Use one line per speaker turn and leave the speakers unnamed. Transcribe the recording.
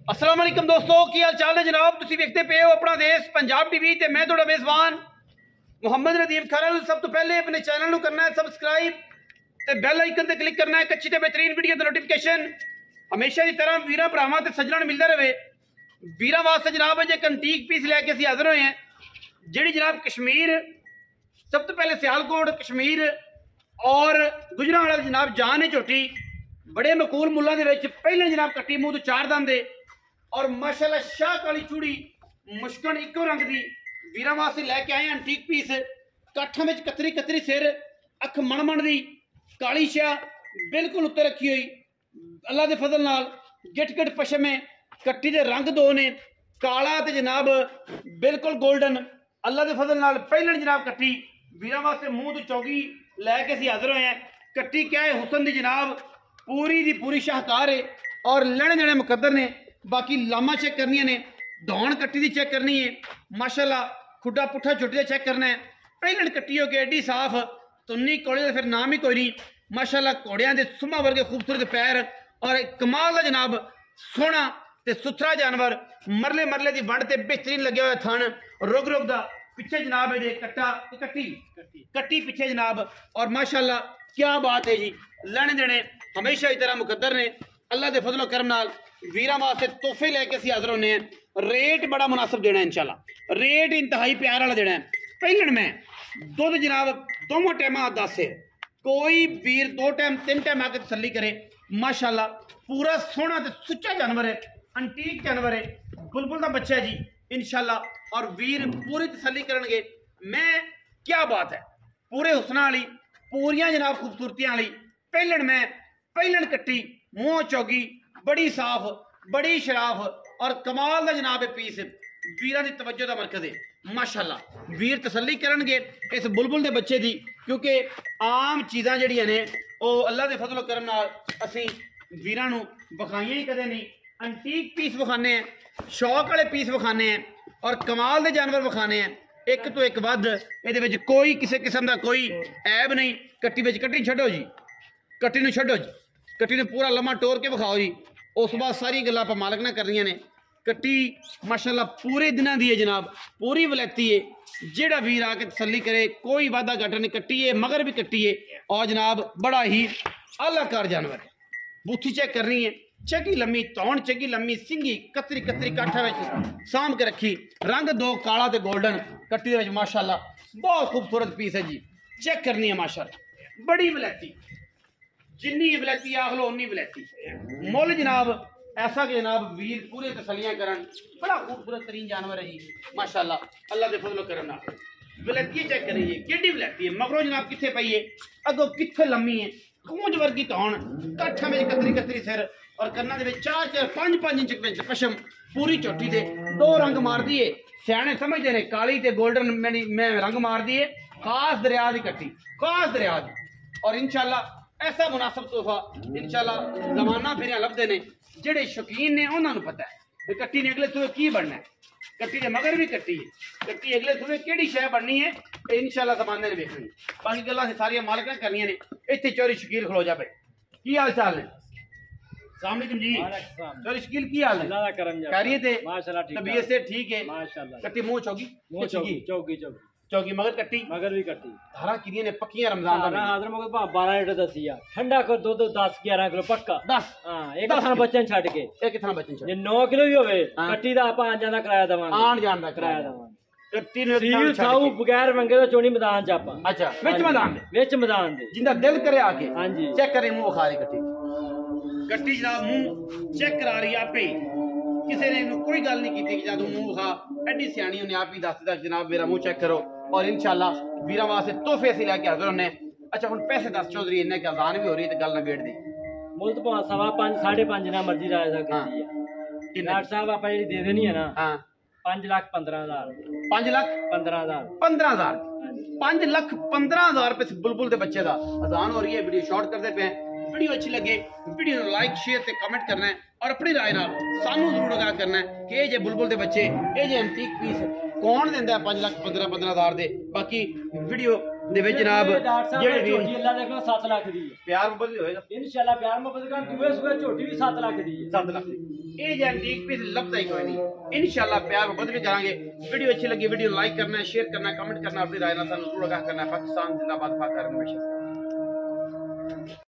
अस्सलाम वालेकुम दोस्तों, की हाल चाल है जनाब। तुसीं वेखदे पे हो अपना देश पंजाब टीवी ते मैं तुहाडा मेज़बान मुहम्मद नदीम खरल। सब तो पहले अपने चैनल नूं करना है सबसक्राइब ते बैल आइकन ते क्लिक करना है। एक अच्छी ते बेहतरीन वीडियो दा नोटिफिकेशन हमेशा की तरह वीरां भरावां ते सज्जणां नूं मिलदा रहे। वीरां वास्ते जनाब अज एक अंटीक पीस लैके असीं हाज़र होए हैं, जिहड़ी जनाब कश्मीर सब तो पहले सियालकोट कश्मीर और गुजरांवाला जनाब जान है झोटी बड़े मकूल मुल्लां दे विच पहले जनाब कट्टी मूँह तो चार दंद दे और माशाल्लाह शाह काली चूड़ी मुश्कन इको रंग दी वीरां वास्ते लैके आए अंटीक पीस। काठां विच कतरी कतरी सिर, अख मण दी काली शाह बिल्कुल उत्ते रखी हुई अल्लाह दे फजल नाल। गिट गिट पशमे कट्टी दे रंग दो ने, काला ते जनाब बिल्कुल गोल्डन अल्लाह दे फजल नाल। पहले जनाब कट्टी वीरां वास्ते मूँह तो चौगी लैके असीं हाज़र होए हैं। कट्टी क्या है हुसन दी जनाब पूरी दी पूरी शाहकार है और लैने देने मुकद्दर ने। बाकी लामा चेक करनी ने, दौड़ कट्टी दी चेक करनी है माशाल्लाह, खुड्डा पुट्ठा चुट्टी चेक करना है। पहले कट्टी हो के एडी साफ तुन्नी कोड़े का फिर नाम ही कोई नहीं माशाल्लाह। घोड़ियां दे सुमा वर्गे खूबसूरत पैर और कमाल का जनाब सोहना ते सुथरा जानवर, मरले मरले की वंड ते बेहतरीन लगे हुए थन, रुग रुग दा पिछे जनाब है कट्टा कट्टी कट्टी पिछे जनाब। और माशाल्लाह क्या बात है जी, लैने देने हमेशा ही तरह मुकद्दर ने अल्लाह के फजलो करम नाल। वीरां वास्ते तोहफे लैके असीं हाज़र होने हैं। रेट बड़ा मुनासिब देना है इंशाल्लाह, रेट इंतहाई प्यार वाला देना है। पहले मैं दुध जनाब दोवों टाइम 10 है, कोई वीर 2 टाइम 3 टाइम आके तसल्ली करे माशाल्लाह। पूरा सोहना ते सुच्चा जानवर है, अंटीक जानवर है, बुलबुल का बच्चा है जी इंशाल्लाह। और वीर पूरी तसल्ली करनगे। मैं क्या बात है पूरे हुसना वाली पूरियां जनाब खूबसूरतियां वाली पहलन मैं पहलन कट्टी मुँह चौगी बड़ी साफ बड़ी शराफ और कमाल का जनाब है पीस। वीरां दी तवज्जो दा मरकज है माशाल्लाह। वीर तसल्ली करनगे इस बुलबुल दे बच्चे दी, क्योंकि आम चीज़ां जिहड़ियां ने ओह अल्लाह दे फजलो करम नाल असीं वीरां नूं विखाईयां ही कदे नहीं। अंटीक पीस विखाने हैं, शौक वाले पीस विखाने हैं और कमाल दे जानवर विखाने हैं। एक तो एक वध इहदे विच कोई किसी किस्म का कोई ऐब नहीं। कट्टी विच कट्टी छड्डो जी, कट्टी नूं छड्डो जी, कट्टी नूं पूरा लम्मा टोर के विखाओ जी। उस बाद सारी गल्लां आपां मालक ने करनियां ने। कट्टी माशाल्लाह पूरे दिनां दी है जनाब, पूरी वलैती है। जेड़ा वीर आके तसल्ली करे कोई वादा घाटा नहीं। कट्टी है मगर भी कट्टी है और जनाब बड़ा ही आलाकार जानवर है। बूथी चेक करनी है, चगी लम्मी तौण चगी लम्मी सिंगी कतरी कतरी काठा विच साम के रखी, रंग दो काला ते गोल्डन कट्टी दे विच माशाल्लाह बहुत खूबसूरत पीस है जी। चेक करनी है माशाल्लाह, बड़ी वलैती, जिन्नी वलैती आख लो उन्नी वलैती मुल जनाब। ऐसा कि जनाब वीर पूरे तसलियां करन, बड़ा खूबसूरत तरीन जानवर है जी माशाल्लाह अल्लाह के फजलो करम नाल। वलैती चेक करिए केडी वलैती है, मगरों जनाब कित्थे पई है, अगों कित्थे लम्मी है, कूंज वर्गी तौण, काठा में कतरी कतरी सिर और कन्ना दे विच 4-5 इंच विच पशम, पूरी चोटी दे 2 रंग मारदी है। सियाणे समझदे ने काली ते गोल्डन में रंग मारदी है। खास दरिया दी कट्टी, खास दरिया दी। और इंशाल्लाह ऐसा मुनासिब तोहफा इंशाल्लाह जमाना फिर लभदे ने। जेड़े शौकीन ने उन्होंने पता है कट्टी ने अगले सूबे की बनना है। कट्टी ने मगर भी कट्टी है, कट्टी अगले सूबे केड़ी शय बननी है इंशाल्लाह जमाने ने वेखनी। बाकी गल्लां सारियां मालक ने करनियां ने। इत्थे चोरी शकील खलो जा पे, की हाल चाल है? अस्सलाम वालेकुम जी। चोरी शकील की हाल है? खैरियत है माशाल्लाह, तबीयत से ठीक है माशाल्लाह। कट्टी मुंह चौगी चौगी चौगी चौगी मगर कट्टी मगर भी कट्टी। धारा किनियां ने पक्कियां रमजान दा हाज़र मगर 12 लीटर दसी आ ठंडा कर दूध 10-11 किलो पक्का 10। हां एक थाना बच्चन छड़ के एक थाना बच्चन छड़ 9 किलो भी होवे कट्टी दा आप आन जान दा किराया देवांगे, आन जान दा किराया देवांगे। कट्टी ने सील साऊ बगैर मंगे तो चोणी मैदान च आपा। अच्छा विच मैदान दे जिंदा दिल करे आके। हां जी चेक करे मुंह खा रही कट्टी, कट्टी जनाब मुंह चेक करा रही आपे, किसी ने कोई गल नहीं की कि जदों मुंह खा एडी सियाणी उन्हें आप ही दस दिता जनाब मेरा मुंह चेक करो। और इंशाल्लाह वीरां वास्ते तोहफे असीं लैके हाज़र होने। अच्छा हुण पैसे दस चौधरी, इन्ने की अज़ान भी हो रही है तो गल नबेड़ दी। मुल तो 5.5 5.5 ना मर्जी राय सकती है डॉक्टर साहब आप जी दे देनी है ना। हाँ 5,15,000 5,15,000 15,000 5,15,000 रुपये बुलबुल के बच्चे का अज़ान हो रही है। वीडियो शॉर्ट करते पे, वीडियो अच्छी लगे वीडियो लाइक शेयर ते कमेंट करना है और अपनी राय नाल सानू जरूर आगाह करना है कि ये बुलबुल के बच्चे ये अंटीक पीस कौन देंदा है 5,15,000 दे। बाकी वीडियो ਦੇ ਵਿੱਚ ਜਨਾਬ
ਜਿਹੜੇ ਝੋਟੀ ਅੱਲਾ ਦੇਖੋ 7 ਲੱਖ ਦੀ ਹੈ।
ਪਿਆਰ ਮੁਹੱਬਤ ਵੀ ਹੋਏਗਾ
ਇਨਸ਼ਾਅੱਲਾ ਪਿਆਰ ਮੁਹੱਬਤ ਕਰ ਦੂਏ ਸੂਏ ਝੋਟੀ ਵੀ 7 ਲੱਖ ਦੀ ਹੈ।
7 ਲੱਖ ਇਹ ਜੈਂਟੀਕ ਪੀਸ ਲੱਭਦਾ ਹੀ ਕੋਈ ਨਹੀਂ ਇਨਸ਼ਾਅੱਲਾ ਪਿਆਰ ਮੁਹੱਬਤ ਵੀ ਕਰਾਂਗੇ। ਵੀਡੀਓ अच्छी लगी वीडियो लाइक करना है, शेयर करना है, कमेंट करना, अपनी राय ना सानू जरूर आगाह करना है। पाकिस्तान जिंदाबाद, पाक हमेशा।